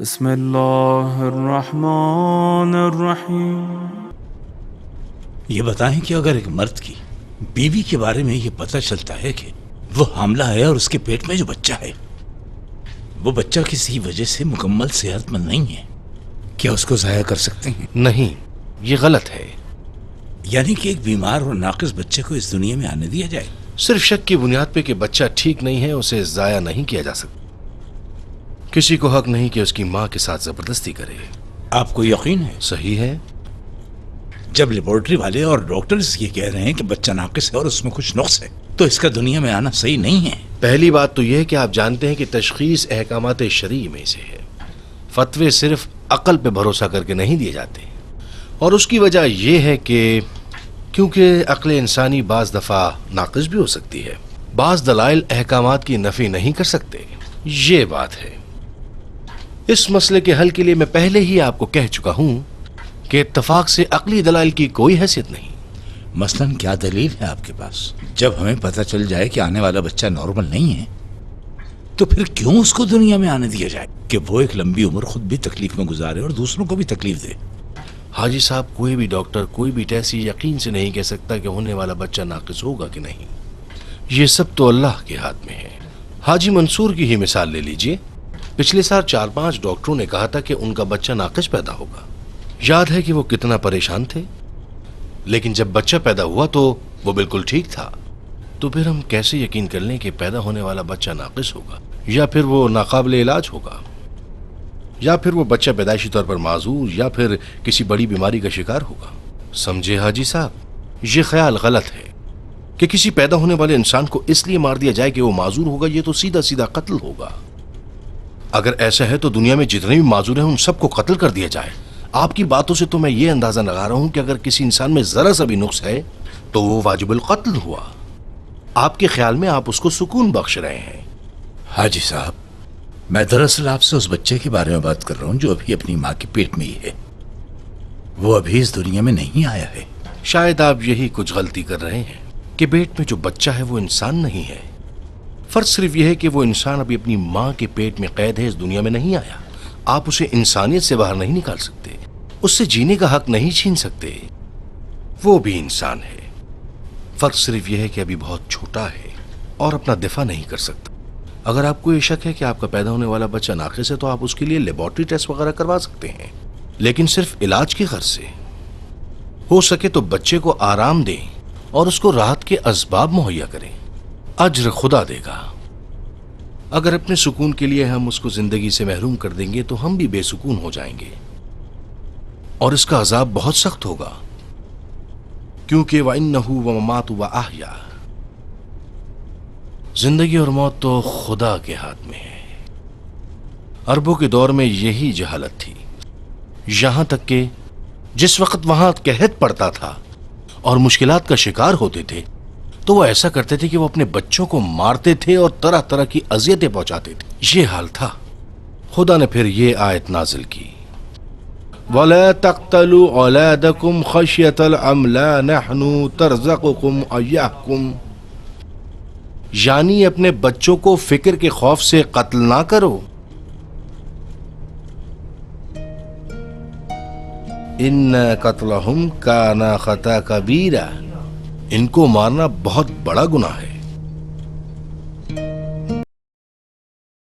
بسم اللہ الرحمن الرحیم۔ یہ بتائیں کہ اگر ایک مرد کی بیوی کے بارے میں یہ پتہ چلتا ہے کہ وہ حاملہ ہے اور اس کے پیٹ میں جو بچہ ہے وہ بچہ کسی وجہ سے مکمل صحت مند نہیں ہے، کیا اس کو ضائع کر سکتے ہیں؟ نہیں، یہ غلط ہے۔ یعنی کہ ایک بیمار اور ناقص بچے کو اس دنیا میں آنے دیا جائے؟ صرف شک کی بنیاد پہ کہ بچہ ٹھیک نہیں ہے اسے ضائع نہیں کیا جا سکتا۔ کسی کو حق نہیں کہ اس کی ماں کے ساتھ زبردستی کرے۔ آپ کو یقین ہے؟ صحیح ہے۔ جب لیبارٹری والے اور ڈاکٹرز یہ کہہ رہے ہیں کہ بچہ ناقص ہے اور اس میں کچھ نقص ہے تو اس کا دنیا میں آنا صحیح نہیں ہے۔ پہلی بات تو یہ ہے کہ آپ جانتے ہیں کہ تشخیص احکامات شرعی میں سے ہے۔ فتوے صرف عقل پہ بھروسہ کر کے نہیں دیے جاتے، اور اس کی وجہ یہ ہے کہ کیونکہ عقل انسانی بعض دفعہ ناقص بھی ہو سکتی ہے، بعض دلائل احکامات کی نفی نہیں کر سکتے۔ یہ بات ہے۔ اس مسئلے کے حل کے لیے میں پہلے ہی آپ کو کہہ چکا ہوں کہ اتفاق سے عقلی دلائل کی کوئی حیثیت نہیں۔ مثلاً کیا دلیل ہے آپ کے پاس؟ جب ہمیں پتہ چل جائے کہ آنے والا بچہ نارمل نہیں ہے تو پھر کیوں اس کو دنیا میں آنے دیا جائے کہ وہ ایک لمبی عمر خود بھی تکلیف میں گزارے اور دوسروں کو بھی تکلیف دے؟ حاجی صاحب، کوئی بھی ڈاکٹر، کوئی بھی ٹیسٹ یقین سے نہیں کہہ سکتا کہ ہونے والا بچہ ناقص ہوگا کہ نہیں۔ یہ سب تو اللہ کے ہاتھ میں ہے۔ حاجی منصور کی ہی مثال لے لیجئے۔ پچھلے سال 4-5 ڈاکٹروں نے کہا تھا کہ ان کا بچہ ناقص پیدا ہوگا۔ یاد ہے کہ وہ کتنا پریشان تھے، لیکن جب بچہ پیدا ہوا تو وہ بالکل ٹھیک تھا۔ تو پھر ہم کیسے یقین کر لیں کہ پیدا ہونے والا بچہ ناقص ہوگا، یا پھر وہ ناقابل علاج ہوگا، یا پھر وہ بچہ پیدائشی طور پر معذور یا پھر کسی بڑی بیماری کا شکار ہوگا؟ سمجھے حاجی صاحب، یہ خیال غلط ہے کہ کسی پیدا ہونے والے انسان کو اس لیے مار دیا جائے کہ وہ معذور ہوگا۔ یہ تو سیدھا سیدھا قتل ہوگا۔ اگر ایسا ہے تو دنیا میں جتنے بھی معذور ہیں ان سب کو قتل کر دیا جائے۔ آپ کی باتوں سے تو میں یہ اندازہ لگا رہا ہوں کہ اگر کسی انسان میں ذرا سا بھی نقص ہے تو وہ واجب القتل ہوا۔ آپ کے خیال میں آپ اس کو سکون بخش رہے ہیں۔ حاجی صاحب، میں دراصل آپ سے اس بچے کے بارے میں بات کر رہا ہوں جو ابھی اپنی ماں کے پیٹ میں ہی ہے، وہ ابھی اس دنیا میں نہیں آیا ہے۔ شاید آپ یہی کچھ غلطی کر رہے ہیں کہ پیٹ میں جو بچہ ہے وہ انسان نہیں ہے۔ فرض صرف یہ ہے کہ وہ انسان ابھی اپنی ماں کے پیٹ میں قید ہے، اس دنیا میں نہیں آیا۔ آپ اسے انسانیت سے باہر نہیں نکال سکتے، اس سے جینے کا حق نہیں چھین سکتے۔ وہ بھی انسان ہے۔ فرق صرف یہ ہے کہ ابھی بہت چھوٹا ہے اور اپنا دفاع نہیں کر سکتا۔ اگر آپ کو یہ شک ہے کہ آپ کا پیدا ہونے والا بچہ ناقص ہے تو آپ اس کے لیے لیبارٹری ٹیسٹ وغیرہ کروا سکتے ہیں، لیکن صرف علاج کی غرض سے۔ ہو سکے تو بچے کو آرام دیں اور اس کو راحت کے اسباب مہیا کریں، اجر خدا دے گا۔ اگر اپنے سکون کے لیے ہم اس کو زندگی سے محروم کر دیں گے تو ہم بھی بے سکون ہو جائیں گے، اور اس کا عذاب بہت سخت ہوگا، کیونکہ وَإِنَّهُ وَمَمَاتُ وَأَحْيَا، زندگی اور موت تو خدا کے ہاتھ میں ہے۔ عربوں کے دور میں یہی جہالت تھی، یہاں تک کہ جس وقت وہاں قحط پڑتا تھا اور مشکلات کا شکار ہوتے تھے تو وہ ایسا کرتے تھے کہ وہ اپنے بچوں کو مارتے تھے اور طرح طرح کی اذیتیں پہنچاتے تھے۔ یہ حال تھا۔ خدا نے پھر یہ آیت نازل کی، وَلَا تَقْتَلُوا أَوْلَادَكُمْ خَشْيَةَ الْإِمْلَاقِ نَحْنُ نَرْزُقُكُمْ وَإِيَّاهُمْ، یعنی اپنے بچوں کو فکر کے خوف سے قتل نہ کرو۔ إِنَّ قَتْلَهُمْ كَانَ خَطَأً كَبِيرًا، ان کو مارنا بہت بڑا گناہ ہے۔